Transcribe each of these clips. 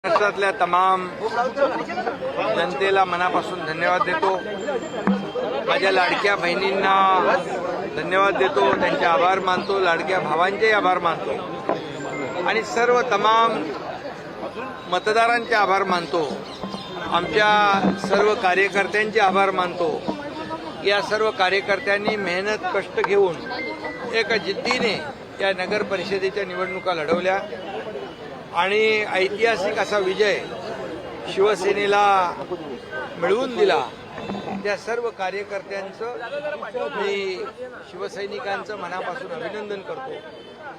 महाराष्ट्रातल्या तमाम जनतेला मनापासून धन्यवाद देतो। माझ्या लाडक्या बहिणींना धन्यवाद देतो, त्यांचे आभार मानतो, लाडक्या भावांचे आभार मानतो आणि सर्व तमाम मतदारांचे आभार मानतो। आमच्या सर्व कार्यकर्त्यांचे आभार मानतो। या सर्व कार्यकर्त्यांनी मेहनत कष्ट घेऊन एक जिद्दीने या नगर परिषदेच्या निवडणुका लढवल्या आणि ऐतिहासिक असा विजय शिवसेनेला मिळवून दिला। त्या सर्व कार्यकर्त्यांचं मी शिवसैनिकांचं मनापासून अभिनंदन करतो,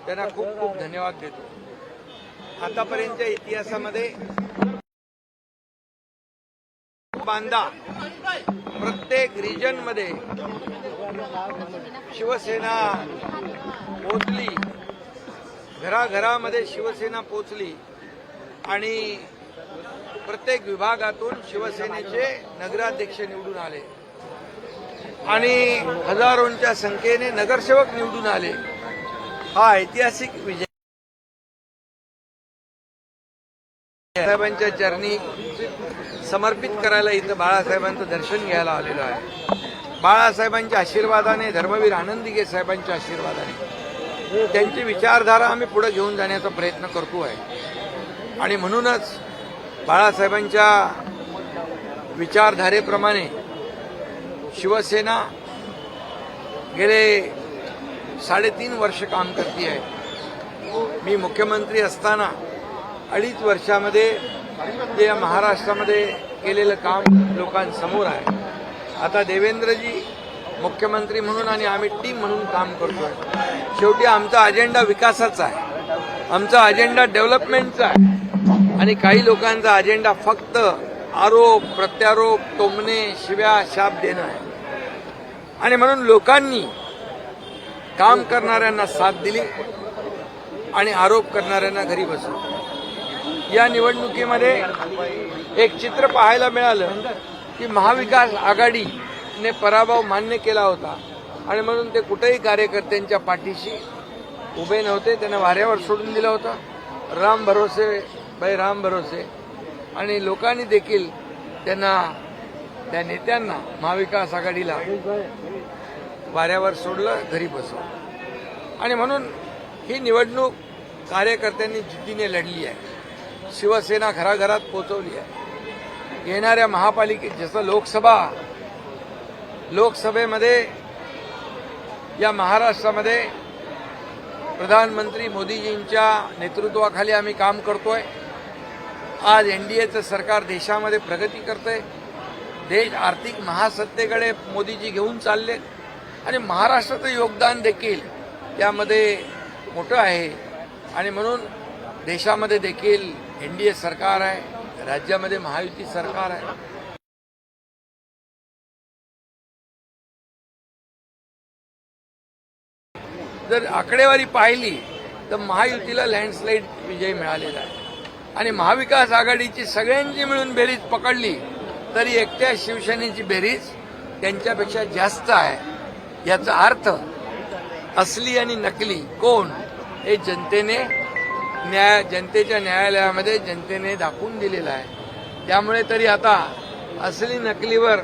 त्यांना खूप खूप धन्यवाद देतो। आतापर्यंतच्या इतिहासामध्ये बांधा प्रत्येक रिजनमध्ये शिवसेना पोचली, घराघरामध्ये शिवसेना पोचली आणि प्रत्येक विभागातून शिवसेनेचे नगराध्यक्ष निवडून आले आणि हजारोंच्या संख्येने नगरसेवक निवडून आले। हा ऐतिहासिक विजय साहेबांच्या चरणी समर्पित करायला इथं बाळासाहेबांचं दर्शन घ्यायला आलेलो आहे। बाळासाहेबांच्या आशीर्वादाने, धर्मवीर आनंदीगे साहेबांच्या आशीर्वादाने त्यांची विचारधारा आम्ही पुढे घेऊन जाण्याचा प्रयत्न करतो आहे आणि म्हणूनच बाळासाहेबांच्या विचारधारेप्रमाणे शिवसेना गेले 3.5 वर्ष काम करते आहे। मी मुख्यमंत्री असताना 2.5 वर्षामध्ये जे महाराष्ट्रामध्ये केलेलं काम लोकांसमोर आहे। आता देवेंद्रजी मुख्यमंत्री म्हणून आणि आम्ही टीम म्हणून काम करतोय। शेवटी आमचा अजेंडा विकासाचा आहे, आमचा अजेंडा डेव्हलपमेंटचा आहे आणि काही लोकांचा अजेंडा फक्त आरोप प्रत्यारोप, टोमणे, शिव्या शाप देणं आहे आणि म्हणून लोकांनी काम करणाऱ्यांना साथ दिली आणि आरोप करणाऱ्यांना घरी बसवलं। या निवडणुकीमध्ये एक चित्र पाहायला मिळालं की महाविकास आघाडीने पराभव मान्य केला होता आणि म्हणून ते कुठेही कार्यकर्त्यांच्या पाठीशी उभे नव्हते, त्यांना वाऱ्यावर सोडून दिलं होतं। राम भरोसे भाई राम भरोसे आणि लोकांनी देखील त्यांना, त्या नेत्यांना महाविकास आघाडीला वाऱ्यावर सोडलं, घरी बसवलं आणि म्हणून ही निवडणूक कार्यकर्त्यांनी जिद्दीने लढली आहे। शिवसेना घराघरात पोहोचवली आहे। येणाऱ्या महापालिकेत जसं लोकसभेमध्ये या महाराष्ट्रामध्ये प्रधानमंत्री मोदीजींच्या नेतृत्वाखाली आम्ही काम करतोय। आज एनडीएचं सरकार देशामध्ये प्रगती करतंय, देश आर्थिक महासत्तेकडे मोदीजी घेऊन चालले आणि महाराष्ट्राचं योगदान देखील यामध्ये मोठं आहे आणि म्हणून देशामध्ये देखील एनडीए सरकार आहे, राज्यामध्ये महायुती सरकार आहे। जर आकडेवारी पाहिली तर महायुतीला लँडस्लाईड विजय मिळालेला आहे आणि महाविकास आघाडीची सगळ्यांची मिळून बेरीज पकडली तरी एकट्या शिवसेनेची बेरीज त्यांच्यापेक्षा जास्त आहे। याचा अर्थ असली आणि नकली कोण हे जनतेच्या न्यायालयामध्ये जनतेने दाखवून दिलेलं आहे। त्यामुळे तरी आता असली नकलीवर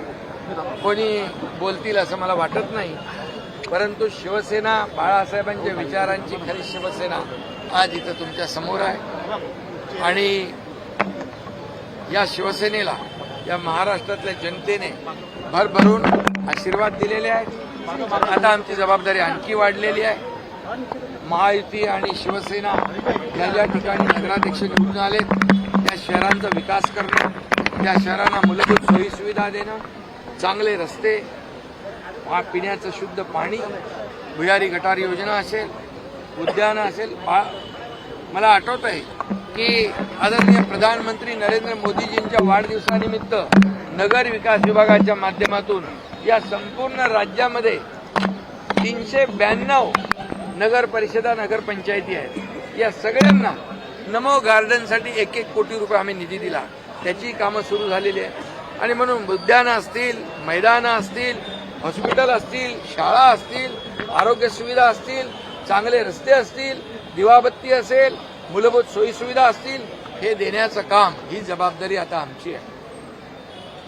कोणी बोलतील असं मला वाटत नाही, परंतु शिवसेना, बाळासाहेबांच्या विचारांची खरी शिवसेना आज इथं तुमच्या समोर आहे आणि या शिवसेनेला या महाराष्ट्रातल्या जनतेने भरभरून आशीर्वाद दिलेले आहेत। आता आमची जबाबदारी आणखी वाढलेली आहे। महायुती आणि शिवसेना ज्या ज्या ठिकाणी नगराध्यक्ष निवडून आलेत त्या शहरांचा विकास करणं, त्या शहरांना मूलभूत सोयीसुविधा देणं, चांगले रस्ते, पिण्याचं शुद्ध पाणी, भुयारी गटार योजना असेल, उद्यानं असेल। मला आठवत आहे की आदरणीय प्रधानमंत्री नरेंद्र मोदीजींच्या वाढदिवसानिमित्त नगर विकास विभागाच्या माध्यमातून या संपूर्ण राज्यामध्ये 392 नगर परिषदा, नगरपंचायती आहेत। या सगळ्यांना नमो गार्डनसाठी 1-1 कोटी रुपये आम्ही निधी दिला, त्याची कामं सुरू झालेली आहेत आणि म्हणून उद्यानं असतील, मैदानं असतील, हॉस्पिटल असतील, शाळा असतील, आरोग्य सुविधा असतील, चांगले रस्ते असतील, दिवाबत्ती असेल, मूलभूत सोयीसुविधा असतील, हे देण्याचं काम, ही जबाबदारी आता आमची आहे.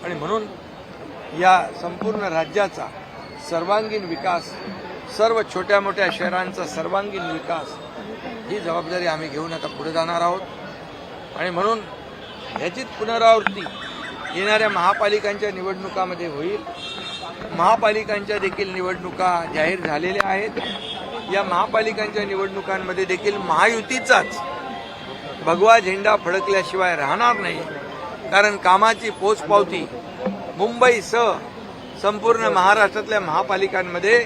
आणि म्हणून या संपूर्ण राज्याचा सर्वांगीण विकास, सर्व छोट्या मोठ्या शहरांचा सर्वांगीण विकास, ही जबाबदारी आम्ही घेऊन आता पुढे जाणार आहोत. आणि म्हणून ह्याचीच पुनरावृत्ती येणाऱ्या महापालिकांच्या निवडणुकामध्ये होईल. महापालिकांच्या देखील निवडणुका जाहीर झालेल्या आहेत. या महापालिकांच्या निवडणुकांमध्ये देखील महायुतीचाच भगवा झेंडा फडकल्याशिवाय राहणार नाही. कारण कामाची पोचपावती मुंबईसह संपूर्ण महाराष्ट्रातल्या महापालिकांमध्ये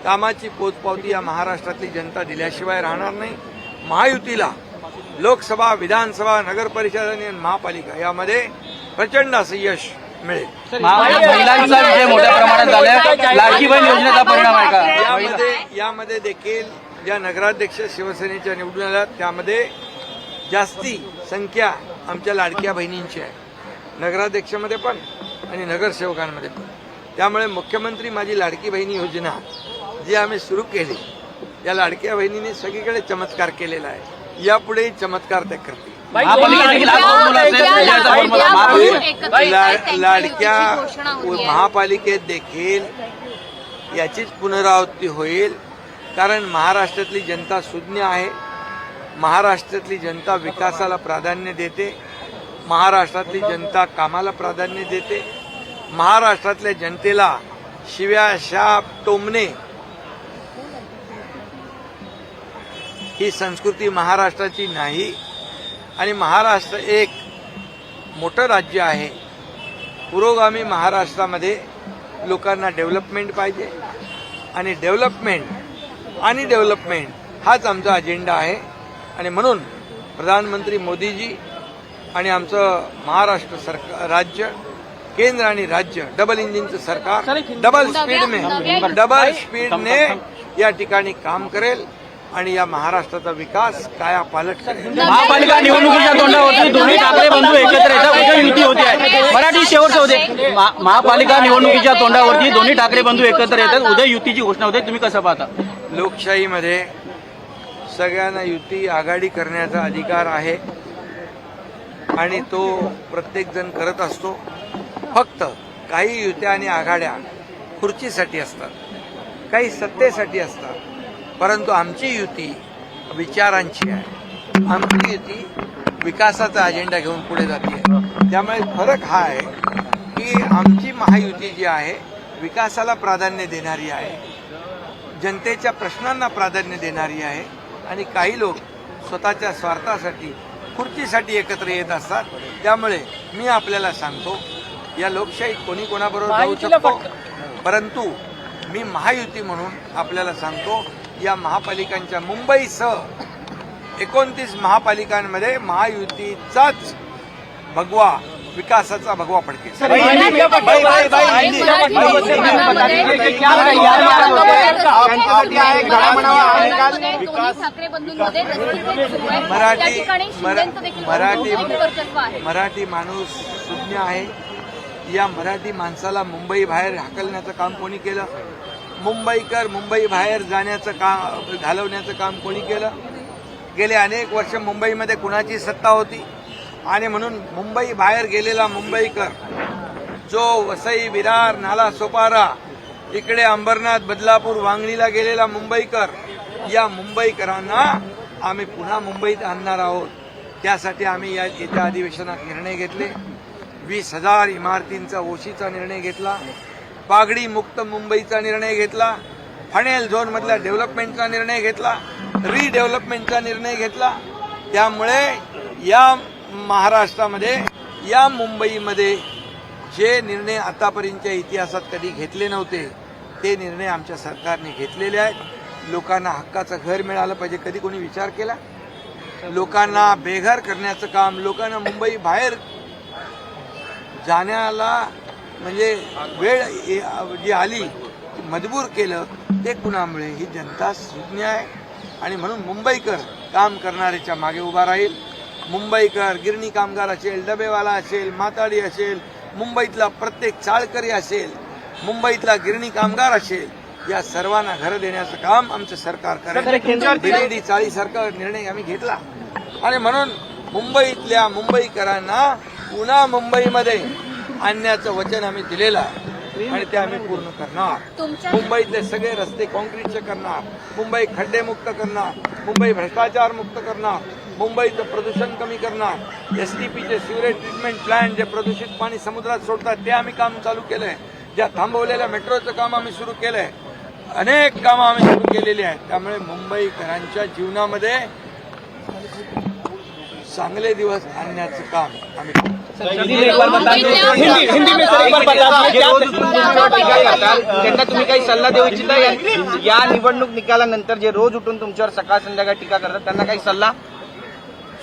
कामाची पोचपावती या महाराष्ट्रातली जनता दिल्याशिवाय राहणार नाही. महायुतीला लोकसभा, विधानसभा, नगर परिषद आणि महापालिका यामध्ये प्रचंड असं यश मिळेल. महिलांचा विजय मोठ्या प्रमाणात झालाय. लाडकी बहीण योजनेचा परिणाम आहे का? यामध्ये देखील ज्या नगराध्यक्ष शिवसेनेच्या निवडून आल्या त्यामध्ये जास्ती संख्या आमच्या लाडक्या बहिणींची आहे, नगराध्यक्षामध्ये पण आणि नगरसेवकांमध्ये पण. त्यामुळे मुख्यमंत्री माझी लाडकी बहिणी योजना जी आम्ही सुरू केली, या लाडक्या बहिणींनी सगळीकडे चमत्कार केलेला आहे. यापुढेही चमत्कार त्या करतील. लाडक्या महापालिकेत देखील याचीच पुनरावृत्ती होईल. कारण महाराष्ट्रातली जनता सुज्ञ आहे. महाराष्ट्रातली जनता विकासाला प्राधान्य देते. महाराष्ट्रातली जनता कामाला प्राधान्य देते. महाराष्ट्रातल्या जनतेला शिव्या, शाप, टोमणे ही संस्कृती महाराष्ट्राची नाही. आणि महाराष्ट्र एक मोठं राज्य आहे. पुरोगामी महाराष्ट्रामध्ये लोकांना डेव्हलपमेंट पाहिजे आणि डेव्हलपमेंट हाच आमचा अजेंडा आहे. आणि म्हणून प्रधानमंत्री मोदीजी आणि आमचं महाराष्ट्र सरकार, राज्य, केंद्र आणि राज्य डबल इंजिनचं सरकार डबल स्पीडने या ठिकाणी काम करेल आणि या महाराष्ट्राचा विकास कायापालट करेल. महापालिका निवडणुकीच्या तोंडावरती दोन्ही ठाकरे बंधू एकत्र येतात, उदय युती होते आहे. मराठी शेवटचे होते. महापालिका निवडणुकीच्या तोंडावरती दोन्ही ठाकरे बंधू एकत्र येतात, उदय युतीची घोषणा होते. तुम्ही कसं पाहता? लोकशाहीमध्ये सगळ्यांना युती आघाडी करण्याचा अधिकार आहे आणि तो प्रत्येक जण करत असतो. फक्त काही युत्या आणि आघाड्या खुर्चीसाठी असतात, काही सत्तेसाठी असतात. परंतु आमची युती विचारांची आहे. आमची युती विकासाचा अजेंडा घेऊन पुढे जाते. त्यामुळे फरक हा आहे की आमची महायुती जी आहे विकासाला प्राधान्य देणारी आहे, जनतेच्या प्रश्नांना प्राधान्य देणारी आहे. आणि काही लोक स्वतःच्या स्वार्थासाठी, खुर्चीसाठी एकत्र येत असतात. त्यामुळे मी आपल्याला सांगतो, या लोकशाहीत कोणी कोणाबरोबर जाऊ शकतो, परंतु मी महायुती म्हणून आपल्याला सांगतो, या महापालिकांच्या मुंबईसह 29 महापालिकांमध्ये महायुतीचाच भगवा, विकासाचा भगवा फडकेल. मराठी माणूस सुज्ञ आहे. या मराठी माणसाला मुंबई बाहेर हाकलण्याचं काम कोणी केलं? मुंबईकर मुंबई बाहेर जाण्याचं काम, घालवण्याचं काम कोणी केलं? गेले अनेक वर्ष मुंबईमध्ये कुणाची सत्ता होती? आणि म्हणून मुंबई बाहेर गेलेला मुंबईकर, जो वसई, विरार, नाला सोपारा, इकडे अंबरनाथ, बदलापूर, वांगणीला गेलेला मुंबईकर, या मुंबईकरांना आम्ही पुन्हा मुंबईत आणणार आहोत. त्यासाठी आम्ही या येत्या अधिवेशनात निर्णय घेतले. 20,000 इमारतींचा ओशीचा निर्णय घेतला. पागडी मुक्त मुंबईचा निर्णय घेतला. फणेल झोनमधल्या डेव्हलपमेंटचा निर्णय घेतला. रिडेव्हलपमेंटचा निर्णय घेतला. त्यामुळे या महाराष्ट्रामध्ये, या मुंबईमध्ये जे निर्णय आतापर्यंतच्या इतिहासात कधी घेतले नव्हते ते निर्णय आमच्या सरकारने घेतलेले आहेत. लोकांना हक्काचं घर मिळालं पाहिजे. कधी कोणी विचार केला? लोकांना बेघर करण्याचं काम, लोकांना मुंबई बाहेर जाण्याला म्हणजे वेळ जी आली, मजबूर केलं, ते कुणामुळे? ही जनता सुज्ञ आहे. आणि म्हणून मुंबईकर काम करणाऱ्याच्या मागे उभा राहील. मुंबईकर गिरणी कामगार असेल, डबेवाला असेल, माताडी असेल, मुंबईतला प्रत्येक चाळकरी असेल, मुंबईतला गिरणी कामगार असेल, या सर्वांना घरं देण्याचं काम आमचं सरकार करेल. दिलेली चाळीसारखा निर्णय आम्ही घेतला. आणि म्हणून मुंबईतल्या मुंबईकरांना पुन्हा मुंबईमध्ये आणण्याचं वचन आम्ही दिलेलं आहे आणि ते आम्ही पूर्ण करणार. मुंबईतले सगळे रस्ते काँक्रीटचे करणार, मुंबई खड्डेमुक्त करणार, मुंबई भ्रष्टाचार मुक्त करणार, मुंबईचं प्रदूषण कमी करणार, STPचे सिवरेज ट्रीटमेंट प्लांट जे प्रदूषित पाणी समुद्रात सोडतात ते आम्ही काम चालू केलंय. ज्या थांबवलेल्या मेट्रोचं काम आम्ही सुरू केलंय. अनेक कामं आम्ही सुरू केलेली आहेत. त्यामुळे मुंबईकरांच्या जीवनामध्ये चांगले दिवस आणण्याचं काम आम्ही करतो. त्यांना तुम्ही काही सल्ला देऊ इच्छिता? या निवडणूक निकालानंतर जे रोज उठून तुमच्यावर सकाळ संध्याकाळ टीका करतात त्यांना काही सल्ला?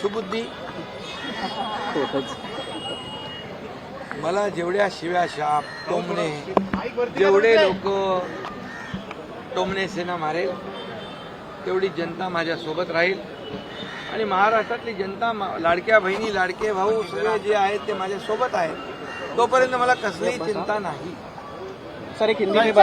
सुबुद्धी. मला जेवढ्या शिव्या शाप टोमणे जेवढे लोक टोमणे सेना मारेल तेवढी जनता माझ्या सोबत राहील आणि महाराष्ट्रातली जनता लाडक्या बहिणी लाडके भाऊ सगळे जे आहेत ते माझ्या सोबत आहेत. तोपर्यंत मला कसलीही चिंता नाही. सर एक हिंदी में